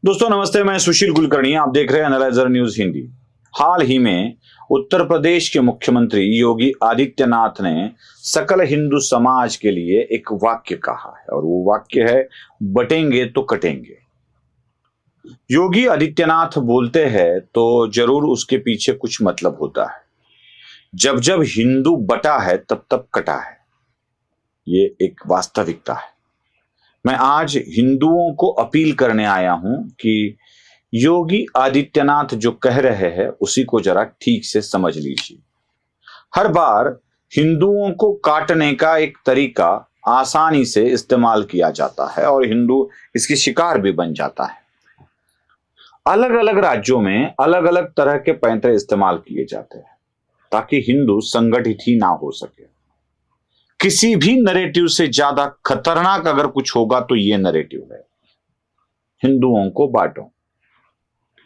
दोस्तों नमस्ते, मैं सुशील कुलकर्णी। आप देख रहे हैं एनालाइजर न्यूज हिंदी। हाल ही में उत्तर प्रदेश के मुख्यमंत्री योगी आदित्यनाथ ने सकल हिंदू समाज के लिए एक वाक्य कहा है और वो वाक्य है, बटेंगे तो कटेंगे। योगी आदित्यनाथ बोलते हैं तो जरूर उसके पीछे कुछ मतलब होता है। जब जब हिंदू बटा है तब तब कटा है, ये एक वास्तविकता है। मैं आज हिंदुओं को अपील करने आया हूं कि योगी आदित्यनाथ जो कह रहे हैं उसी को जरा ठीक से समझ लीजिए। हर बार हिंदुओं को काटने का एक तरीका आसानी से इस्तेमाल किया जाता है और हिंदू इसकी शिकार भी बन जाता है। अलग अलग राज्यों में अलग अलग तरह के पैंतरे इस्तेमाल किए जाते हैं ताकि हिंदू संगठित ही ना हो सके। किसी भी नरेटिव से ज्यादा खतरनाक अगर कुछ होगा तो ये नरेटिव है, हिंदुओं को बांटो।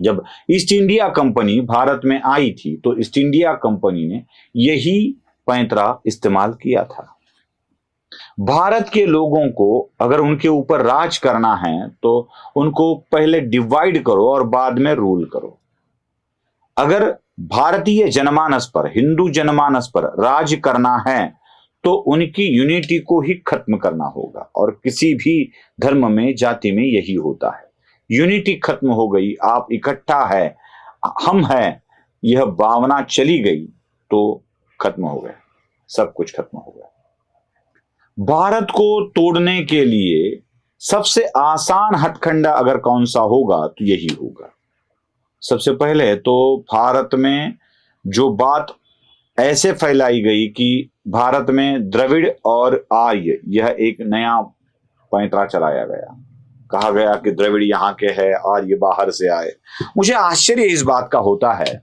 जब ईस्ट इंडिया कंपनी भारत में आई थी तो ईस्ट इंडिया कंपनी ने यही पैंतरा इस्तेमाल किया था। भारत के लोगों को अगर उनके ऊपर राज करना है तो उनको पहले डिवाइड करो और बाद में रूल करो। अगर भारतीय जनमानस पर, हिंदू जनमानस पर राज करना है तो उनकी यूनिटी को ही खत्म करना होगा। और किसी भी धर्म में, जाति में यही होता है। यूनिटी खत्म हो गई, आप इकट्ठा है, हम है, यह भावना चली गई तो खत्म हो गया, सब कुछ खत्म हो गया। भारत को तोड़ने के लिए सबसे आसान हथकंडा अगर कौन सा होगा तो यही होगा। सबसे पहले तो भारत में जो बात ऐसे फैलाई गई कि भारत में द्रविड़ और आर्य, यह एक नया पैंतरा चलाया गया। कहा गया कि द्रविड़ यहाँ के हैं, आर्य बाहर से आए। मुझे आश्चर्य इस बात का होता है,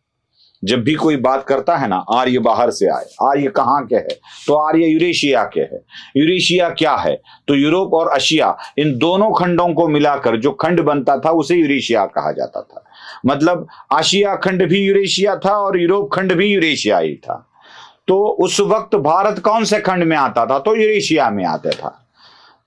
जब भी कोई बात करता है ना, आर्य बाहर से आए, आर्य कहाँ के है तो आर्य यूरेशिया के है। यूरेशिया क्या है तो यूरोप और एशिया, इन दोनों खंडों को मिलाकर जो खंड बनता था उसे यूरेशिया कहा जाता था। मतलब एशिया खंड भी यूरेशिया था और यूरोप खंड भी यूरेशिया ही था। तो उस वक्त भारत कौन से खंड में आता था तो यूरेशिया में आता था।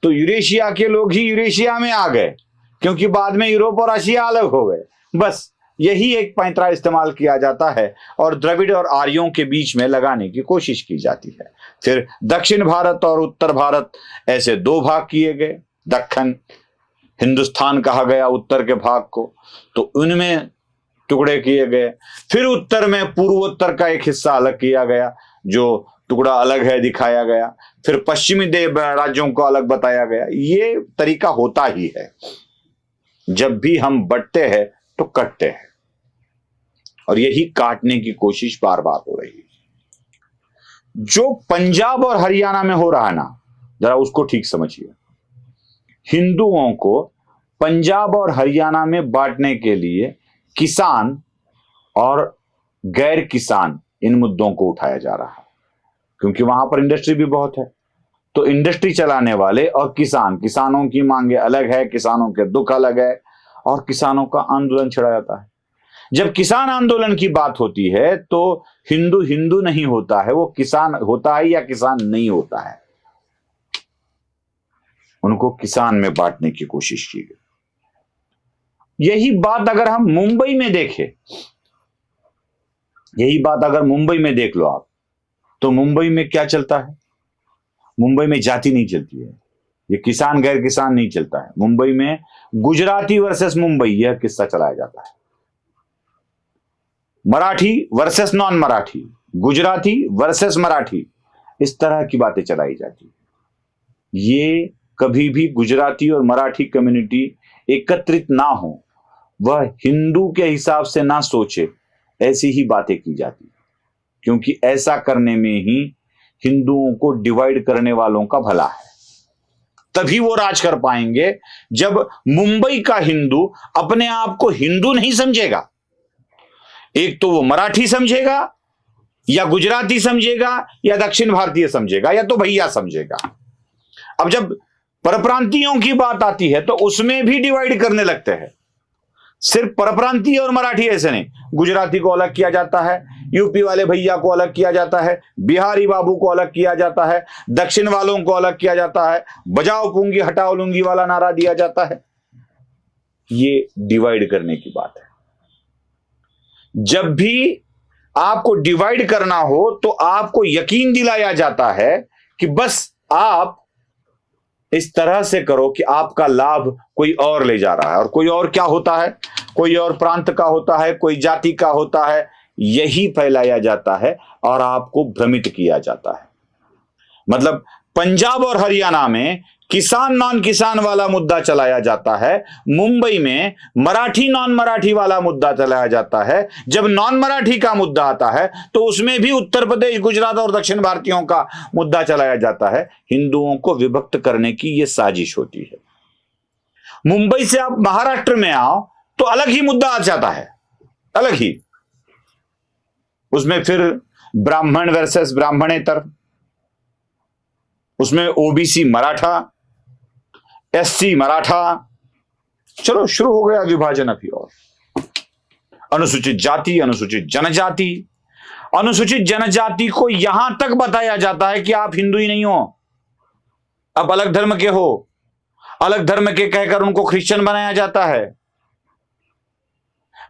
तो यूरेशिया के लोग ही यूरेशिया में आ गए क्योंकि बाद में यूरोप और एशिया अलग हो गए। बस यही एक पैंतरा इस्तेमाल किया जाता है और द्रविड़ और आर्यों के बीच में लगाने की कोशिश की जाती है। फिर दक्षिण भारत और उत्तर भारत ऐसे दो भाग किए गए। दक्षिण हिंदुस्तान कहा गया उत्तर के भाग को, तो उनमें टुकड़े किए गए। फिर उत्तर में पूर्वोत्तर का एक हिस्सा अलग किया गया, जो टुकड़ा अलग है दिखाया गया। फिर पश्चिमी देव राज्यों को अलग बताया गया। ये तरीका होता ही है, जब भी हम बंटते हैं तो कटते हैं, और यही काटने की कोशिश बार बार हो रही है। जो पंजाब और हरियाणा में हो रहा है ना, जरा उसको ठीक समझिए। हिंदुओं को पंजाब और हरियाणा में बांटने के लिए किसान और गैर किसान, इन मुद्दों को उठाया जा रहा है क्योंकि वहां पर इंडस्ट्री भी बहुत है। तो इंडस्ट्री चलाने वाले और किसान, किसानों की मांगे अलग है, किसानों के दुख अलग है, और किसानों का आंदोलन छिड़ा जाता है। जब किसान आंदोलन की बात होती है तो हिंदू हिंदू नहीं होता है, वो किसान होता है या किसान नहीं होता है। उनको किसान में बांटने की कोशिश की गई। यही बात अगर हम मुंबई में देखें, यही बात अगर मुंबई में देख लो आप, तो मुंबई में क्या चलता है? मुंबई में जाति नहीं चलती है, ये किसान गैर किसान नहीं चलता है। मुंबई में गुजराती वर्सेस मुंबई, यह किस्सा चलाया जाता है। Marathi versus non Marathi, Gujarati versus Marathi, इस तरह की बातें चलाई जाती है। ये कभी भी गुजराती और मराठी कम्युनिटी एकत्रित ना हो, वह हिंदू के हिसाब से ना सोचे, ऐसी ही बातें की जाती, क्योंकि ऐसा करने में ही हिंदुओं को डिवाइड करने वालों का भला है। तभी वो राज कर पाएंगे जब मुंबई का हिंदू अपने आप को हिंदू नहीं समझेगा। एक तो वो मराठी समझेगा या गुजराती समझेगा या दक्षिण भारतीय समझेगा या तो भैया समझेगा। अब जब परप्रांतियों की बात आती है तो उसमें भी डिवाइड करने लगते हैं। सिर्फ परप्रांतीय और मराठी ऐसे नहीं, गुजराती को अलग किया जाता है, यूपी वाले भैया को अलग किया जाता है, बिहारी बाबू को अलग किया जाता है, दक्षिण वालों को अलग किया जाता है, बजाओ पूंगी हटाओ लुंगी वाला नारा दिया जाता है। ये डिवाइड करने की बात है। जब भी आपको डिवाइड करना हो तो आपको यकीन दिलाया जाता है कि बस आप इस तरह से करो कि आपका लाभ कोई और ले जा रहा है, और कोई और क्या होता है, कोई और प्रांत का होता है, कोई जाति का होता है, यही फैलाया जाता है और आपको भ्रमित किया जाता है। मतलब पंजाब और हरियाणा में किसान नॉन किसान वाला मुद्दा चलाया जाता है, मुंबई में मराठी नॉन मराठी वाला मुद्दा चलाया जाता है। जब नॉन मराठी का मुद्दा आता है तो उसमें भी उत्तर प्रदेश, गुजरात और दक्षिण भारतीयों का मुद्दा चलाया जाता है। हिंदुओं को विभक्त करने की यह साजिश होती है। मुंबई से आप महाराष्ट्र में आओ तो अलग ही मुद्दा आ जाता है, अलग ही। उसमें फिर ब्राह्मण वर्सेस ब्राह्मणेतर, उसमें ओबीसी मराठा, एससी मराठा, चलो शुरू हो गया विभाजन अभी। और अनुसूचित जाति, अनुसूचित जनजाति, अनुसूचित जनजाति को यहां तक बताया जाता है कि आप हिंदू ही नहीं हो, आप अलग धर्म के हो। अलग धर्म के कहकर उनको क्रिश्चियन बनाया जाता है।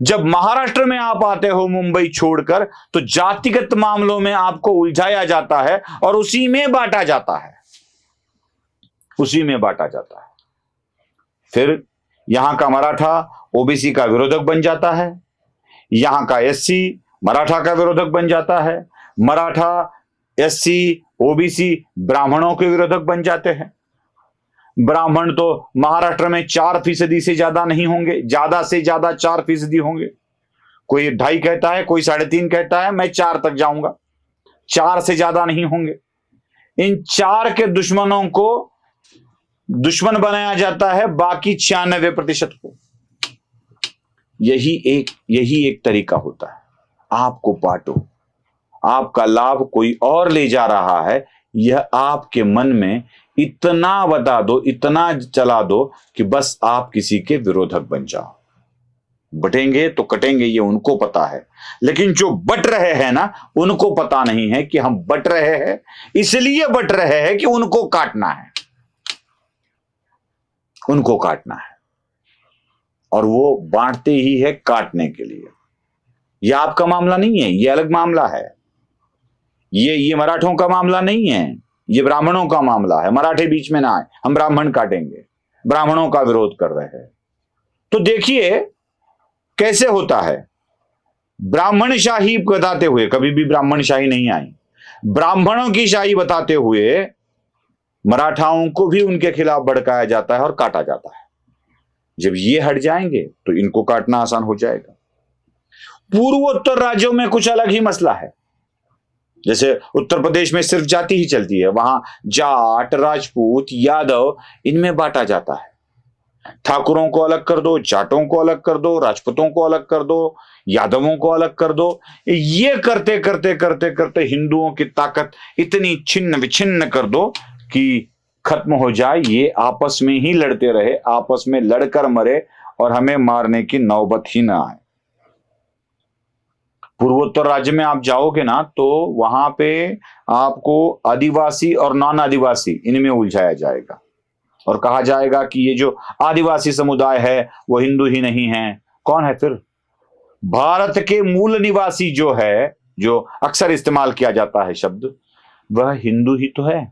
जब महाराष्ट्र में आप आते हो मुंबई छोड़कर, तो जातिगत मामलों में आपको उलझाया जाता है और उसी में बांटा जाता है, उसी में बांटा जाता है। फिर यहां का मराठा ओबीसी का विरोधक बन जाता है, यहां का एससी मराठा का विरोधक बन जाता है, मराठा एससी ओबीसी ब्राह्मणों के विरोधक बन जाते हैं। ब्राह्मण तो महाराष्ट्र में 4% से ज्यादा नहीं होंगे, ज्यादा से ज्यादा 4% होंगे। कोई 2.5 कहता है, कोई 3.5 कहता है, मैं 4 तक जाऊंगा, 4 से ज्यादा नहीं होंगे। इन 4 के दुश्मनों को दुश्मन बनाया जाता है, बाकी 96% को। यही एक तरीका होता है। आपको बांटो, आपका लाभ कोई और ले जा रहा है, यह आपके मन में इतना बता दो, इतना चला दो कि बस आप किसी के विरोधक बन जाओ। बटेंगे तो कटेंगे, ये उनको पता है। लेकिन जो बट रहे हैं ना, उनको पता नहीं है कि हम बट रहे हैं, इसलिए बट रहे हैं कि उनको काटना है, उनको काटना है। और वो बांटते ही है काटने के लिए। यह आपका मामला नहीं है, यह अलग मामला है। ये मराठों का मामला नहीं है, ये ब्राह्मणों का मामला है। मराठे बीच में ना आए, हम ब्राह्मण काटेंगे, ब्राह्मणों का विरोध कर रहे हैं। तो देखिए कैसे होता है। ब्राह्मण शाही बताते हुए, कभी भी ब्राह्मण शाही नहीं आई, ब्राह्मणों की शाही बताते हुए मराठाओं को भी उनके खिलाफ भड़काया जाता है और काटा जाता है। जब ये हट जाएंगे तो इनको काटना आसान हो जाएगा। पूर्वोत्तर राज्यों में कुछ अलग ही मसला है। जैसे उत्तर प्रदेश में सिर्फ जाति ही चलती है, वहां जाट, राजपूत, यादव, इनमें बांटा जाता है। ठाकुरों को अलग कर दो, जाटों को अलग कर दो, राजपूतों को अलग कर दो, यादवों को अलग कर दो। ये करते करते करते करते हिंदुओं की ताकत इतनी छिन्न विछिन्न कर दो कि खत्म हो जाए, ये आपस में ही लड़ते रहे, आपस में लड़कर मरे और हमें मारने की नौबत ही ना आए। पूर्वोत्तर राज्य में आप जाओगे ना, तो वहां पे आपको आदिवासी और नॉन आदिवासी इनमें उलझाया जाएगा और कहा जाएगा कि ये जो आदिवासी समुदाय है वो हिंदू ही नहीं है। कौन है फिर? भारत के मूल निवासी जो है, जो अक्सर इस्तेमाल किया जाता है शब्द, वह हिंदू ही तो है।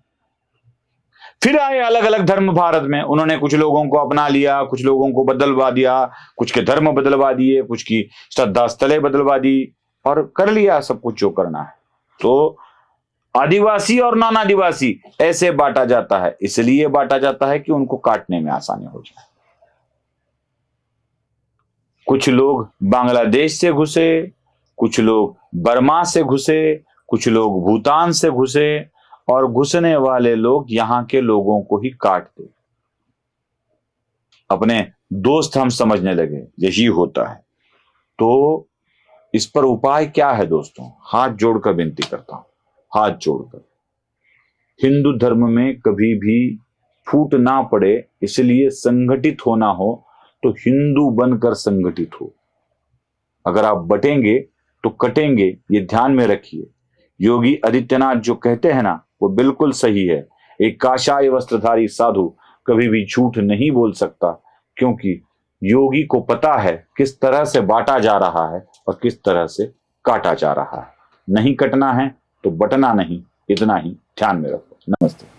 फिर आए अलग अलग धर्म भारत में, उन्होंने कुछ लोगों को अपना लिया, कुछ लोगों को बदलवा दिया, कुछ के धर्म बदलवा दिए, कुछ की श्रद्धा स्थलें बदलवा दी और कर लिया सब कुछ जो करना है। तो आदिवासी और नॉन आदिवासी ऐसे बांटा जाता है, इसलिए बांटा जाता है कि उनको काटने में आसानी हो जाए। कुछ लोग बांग्लादेश से घुसे, कुछ लोग बर्मा से घुसे, कुछ लोग भूटान से घुसे, और घुसने वाले लोग यहां के लोगों को ही काटते, अपने दोस्त हम समझने लगे। यही होता है। तो इस पर उपाय क्या है दोस्तों? हाथ जोड़कर विनती करता हूं, हाथ जोड़कर, हिंदू धर्म में कभी भी फूट ना पड़े, इसलिए संगठित होना हो तो हिंदू बनकर संगठित हो। अगर आप बटेंगे तो कटेंगे, ये ध्यान में रखिए। योगी आदित्यनाथ जो कहते हैं ना, वो बिल्कुल सही है। एक काशाय वस्त्रधारी साधु कभी भी झूठ नहीं बोल सकता, क्योंकि योगी को पता है किस तरह से बांटा जा रहा है और किस तरह से काटा जा रहा है। नहीं कटना है तो बटना नहीं, इतना ही ध्यान में रखो। नमस्ते।